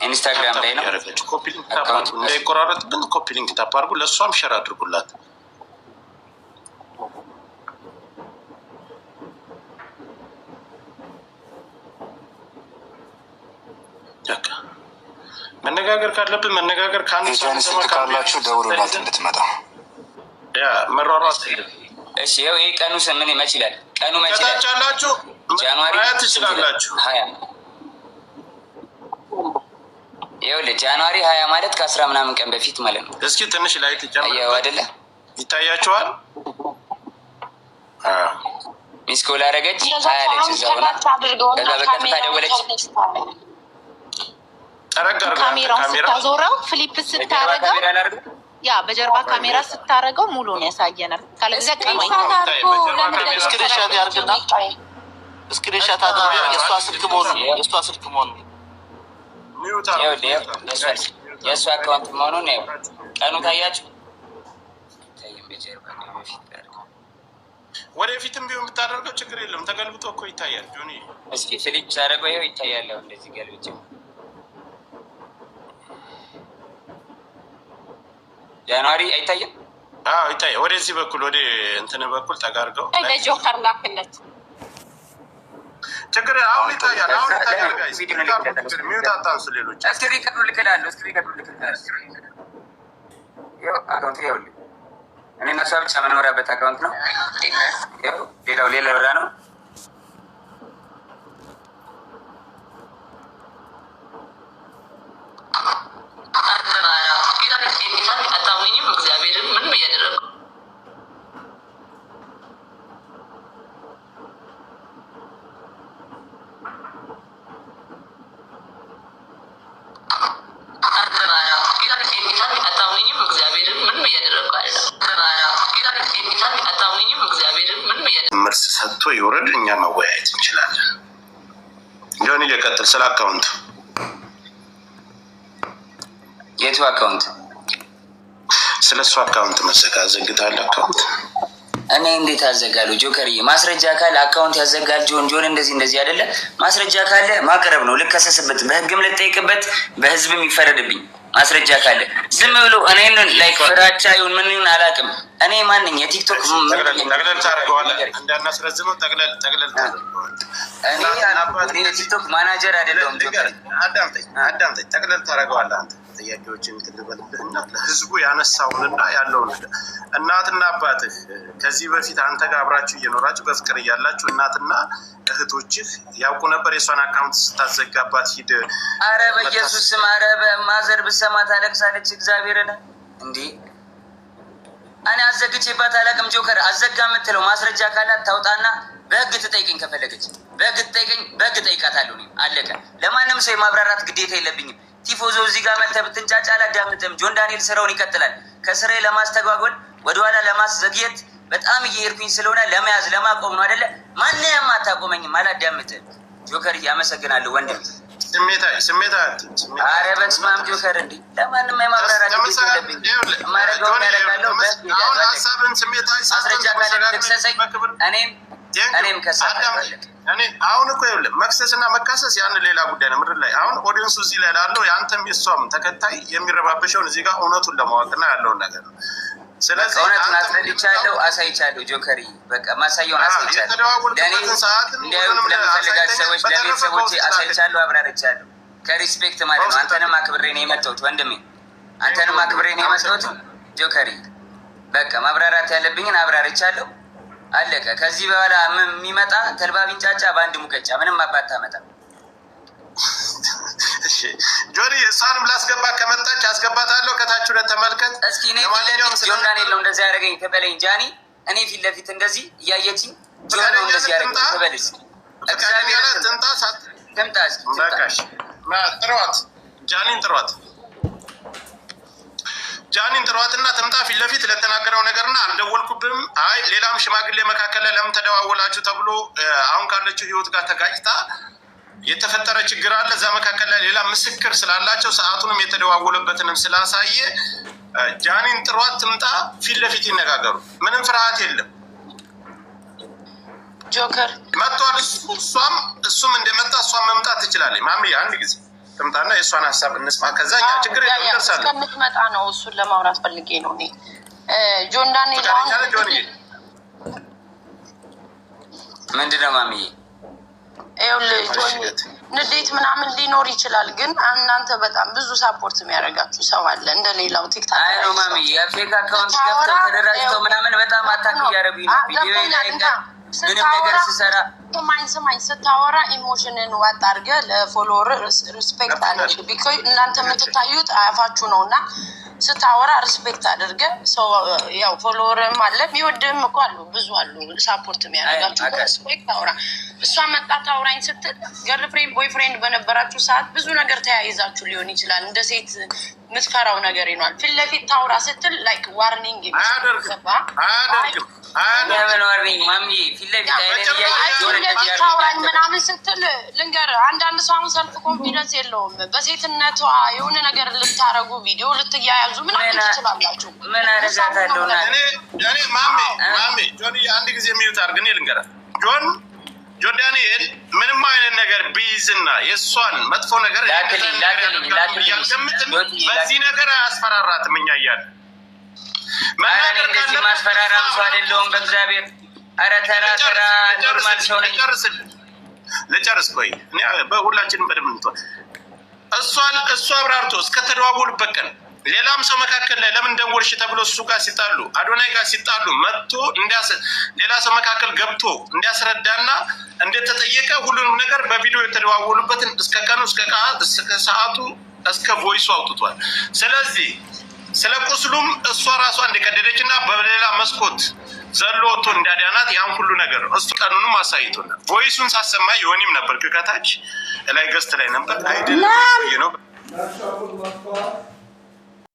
ኢንስታግራም ላይ ነው ያረጋችሁ። ኮፒ ሊንክ ታፕ እንዳይቆራረጥብን ኮፒ ሊንክ ታፕ አድርጉ። ለእሷም ሸር አድርጉላት። መነጋገር ካለብን መነጋገር ካላችሁ ደውሉላት እንድትመጣ። ያ መሯሯጥ። እሺ ይኸው ይሄ ቀኑ ምን መች ይላል? ቀኑ መች ይላል? ታቻላችሁ ጃንዋሪ ትችላላችሁ 20 ይኸውልህ ጃንዋሪ 20 ማለት ከ10 ምናምን ቀን በፊት ማለት ነው። እስኪ ትንሽ ላይ ተጨምሩ አይደለ? ይታያችኋል? ሚስኮል አደረገች 20 አለች እዛው ነው። ከዛ በቀጥታ ደወለች። ካሜራውን ስታዞረው ፍሊፕ ስታረገው ያ በጀርባ ካሜራ ስታረገው ሙሉ ነው ያሳየናል። ካለዛ ቀማኝ ስክሪንሻት ያርግና ስክሪንሻት አድርጎ የእሷ ስልክ መሆኑ የእሱ አካውንት መሆኑን ነው። ቀኑ ታያችሁ? ወደፊትም ቢሆን ብታደርገው ችግር የለም። ተገልብጦ እኮ ይታያል። ጆኒ እስኪ ፍሊፕ ሳደርገው ይኸው ይታያል። እንደዚህ ገልብጬው ጃንዋሪ አይታየም? አዎ ይታያል። ወደዚህ በኩል ወደ እንትን በኩል ተጋርገው ለጆከር ላክለት ችግር አሁን ይታያል። አሁን ይታያል። ጋይስ ሚውት አታንሱ። ሌሎች እስክሪን ልክላለሁ። ይኸው አካውንት ይኸውልህ እኔ እና እሷ ብቻ መኖሪያበት አካውንት ነው። ሌላው ሌላ ብራ ነው። አታምኝም? እግዚአብሔርን ምንም እያደረጉ አታምኝም? እግዚአብሔርን ምንም እያደረጉ አታምኝም? እግዚአብሔርን ምንም መልስ ሰጥቶ ይውረድ። እኛ መወያየት እንችላለን። ጆኒ እየቀጥል ስለ አካውንት የቱ አካውንት? ስለ እሱ አካውንት መዘጋ ዘግታል። አካውንት እኔ እንዴት አዘጋሉ? ጆከርዬ ማስረጃ ካለ አካውንት ያዘጋል። ጆን እንደዚህ አይደለ? ማስረጃ ካለ ማቅረብ ነው። ልከሰስበት፣ በህግም ልጠይቅበት፣ በህዝብም ይፈረድብኝ። ማስረጃ ካለ ዝም ብሎ እኔን ላይክ ፍራቻ ይሁን ምን ይሁን አላውቅም። እኔ ማንኝ የቲክቶክ ጠቅለል ታደርገዋለህ። እንዳናስረዝመው ጠቅለል እኔ የቲክቶክ ማናጀር አይደለሁም። ጆከር አዳምጠኝ። ጠቅለል ታደርገዋለህ አንተ ጥያቄዎችን ትልበልብህና ለህዝቡ ያነሳውንና ያለውን እናትና አባትህ ከዚህ በፊት አንተ ጋር አብራችሁ እየኖራችሁ በፍቅር እያላችሁ እናትና እህቶችህ ያውቁ ነበር የሷን አካውንት ስታዘጋባት ሂድ። አረ በኢየሱስ ስም፣ አረ በማዘር ብሰማ ታለቅሳለች። እግዚአብሔርን እንዲህ እኔ አዘግቼባት አላውቅም። ጆከር አዘጋ የምትለው ማስረጃ ካላት ታውጣና በህግ ትጠይቀኝ። ከፈለገች በህግ ትጠይቀኝ፣ በህግ ጠይቃታለሁ። አለቀ። ለማንም ሰው የማብራራት ግዴታ የለብኝም። ቲፎዞ እዚህ ጋር መጥተህ ብትንጫጫ አላዳምጥም። ጆን ዳንኤል ስራውን ይቀጥላል። ከስራዬ ለማስተጓጎል ወደኋላ ለማስዘግየት በጣም እየሄድኩኝ ስለሆነ ለመያዝ ለማቆም ነው አይደለ? ማንንም አታቆመኝም። አላዳምጥም። ጆከር አመሰግናለሁ ወንድም። አረ በስመ አብ ጆከር፣ እንዲ ለማንም የማብራራት ግዴታ የለብኝም። የማደርገውን ያደርጋለሁ። ማስረጃ ካለ ትክሰሰኝ፣ እኔም ከሳለሁ። አሁን እኮ ይኸውልህ መክሰስና መካሰስ ያን ሌላ ጉዳይ ነው። ምድር ላይ አሁን ኦዲየንሱ እዚህ ላይ ላለው የአንተም የሷም ተከታይ የሚረባበሸውን እዚህ ጋር እውነቱን ለማወቅና ያለውን ነገር ነው። ስለዚህ እውነቱን አስረድቻለሁ፣ አሳይቻለሁ። ጆከሪ በቃ ማሳየውን አሳይቻለሁ። ለእኔ እንዲያዩት ለምፈልጋቸው ሰዎች ለቤተሰቦቼ አሳይቻለሁ፣ አብራርቻለሁ። ከሪስፔክት ማለት ነው። አንተንም አክብሬ ነው የመጣሁት ወንድሜ፣ አንተንም አክብሬ ነው የመጣሁት ጆከሪ። በቃ ማብራራት ያለብኝን አብራርቻለሁ። አለቀ። ከዚህ በኋላ የሚመጣ ተልባ ቢንጫጫ በአንድ ሙቀጫ ምንም አባት ታመጣ። ጆኒ እሷንም ላስገባ ከመጣች አስገባታለሁ። ከታች ሁለት ተመልከት እስኪ። እኔ ፊት ለፊት ጆን ዳንኤል ነው እንደዚህ ያደረገኝ ትበለኝ ጃኒ። እኔ ፊት ለፊት እንደዚህ እያየችኝ ጆን ነው እንደዚህ ያደረገኝ ትበል እስኪ። እግዚአብሔር ትምጣ እስኪ። ጥሯት፣ ጃኒን ጥሯትና ትምጣ ፊት ለፊት ለተናገረው ነገርና አልደወልኩብም። አይ ሌላም ሽማግሌ መካከል ላይ ለምን ተደዋወላችሁ ተብሎ አሁን ካለችው ህይወት ጋር ተጋጭታ የተፈጠረ ችግር አለ። እዛ መካከል ላይ ሌላ ምስክር ስላላቸው ሰዓቱንም የተደዋወለበትንም ስላሳየ ጃኒን ጥሯት ትምጣ፣ ፊት ለፊት ይነጋገሩ። ምንም ፍርሃት የለም። ጆከር መጥቷል። እሱም እንደመጣ እሷም መምጣት ትችላለች። ማሚ አንድ ጊዜ ትምጣና የእሷን ሀሳብ እንስማ። ከዛ እኛ ችግር የለም እንደርሳለን። እስከምትመጣ ነው እሱን ለማውራት ፈልጌ ነው እኔ ጆን ዳንኤል ምንድን ነው ማሚዬ? ንዴት ምናምን ሊኖር ይችላል፣ ግን እናንተ በጣም ብዙ ሳፖርት የሚያደርጋችሁ ሰው አለ እንደሌላው ቲክታክ አይ ነው ማሚዬ። የፌክ አካውንት ገብተው ተደራጅተው ምናምን በጣም አታክ እያደረጉኝ ነው። ቪዲዮ ላይ ምንም ነገር ስሰራ ስማኝ ስታወራ ኢሞሽንን ዋጥ አድርገህ ለፎሎወር ሪስፔክት አድርግ። ቢኮዝ እናንተ የምትታዩት አያፋችሁ ነው እና ስታወራ ሪስፔክት አድርገህ ሰው ያው ፎሎወርም አለ የሚወድህም እኮ አሉ፣ ብዙ አሉ ሳፖርት የሚያደርጋችሁ። ሪስፔክት አውራ። እሷ መጣት አውራኝ ስትል ገርልፍሬንድ ቦይፍሬንድ በነበራችሁ ሰዓት ብዙ ነገር ተያይዛችሁ ሊሆን ይችላል። እንደ ሴት የምትፈራው ነገር ይኗል። ፊት ለፊት ታውራ ስትል ላይክ ዋርኒንግ አያደርግም ለምን ዋርኒንግ ማሚዬ? ፊት ለፊት አይነት ታውራኝ ምናምን ስትል ልንገርህ፣ አንዳንድ ሰው አሁን ሰልፍ ኮንፊደንስ የለውም። በሴትነቷ የሆነ ነገር ልታረጉ ቪዲዮ ልትያያዙ ምናምን ትችላላችሁ። ምን አደርጋታለሁ? እኔ ማሜ ጆን አንድ ጊዜ የሚዩት አድርግ። እኔ ልንገርህ ጆን ዳንኤል ምንም አይነት ነገር ቢይዝና የእሷን መጥፎ ነገር በዚህ ነገር አያስፈራራትም። እኛ እያለን መናገር እንደዚህ ማስፈራራም ሰው አይደለሁም። በእግዚአብሔር ኧረ ተራ ኖርማል ሰው ነኝ። ልጨርስ ቆይ። እኔ በሁላችንም በደምብ እንቷል። እሷ አብራርቶ እስከተደዋወሉበት ቀን ሌላም ሰው መካከል ላይ ለምን ደወልሽ ተብሎ እሱ ጋር ሲጣሉ አዶናይ ጋር ሲጣሉ መጥቶ ሌላ ሰው መካከል ገብቶ እንዲያስረዳና እንደተጠየቀ ሁሉንም ነገር በቪዲዮ የተደዋወሉበትን እስከ ቀኑ እስከ ሰዓቱ እስከ ቮይሱ አውጥቷል። ስለዚህ ስለ ቁስሉም እሷ ራሷ እንደቀደደች እና በሌላ መስኮት ዘሎ ወጥቶ እንዳዳናት ያን ሁሉ ነገር እሱ ቀኑንም አሳይቶናል። ቮይሱን ሳሰማ የሆኒም ነበር ከታች ላይ ገስት ላይ ነበር አይደለም ነው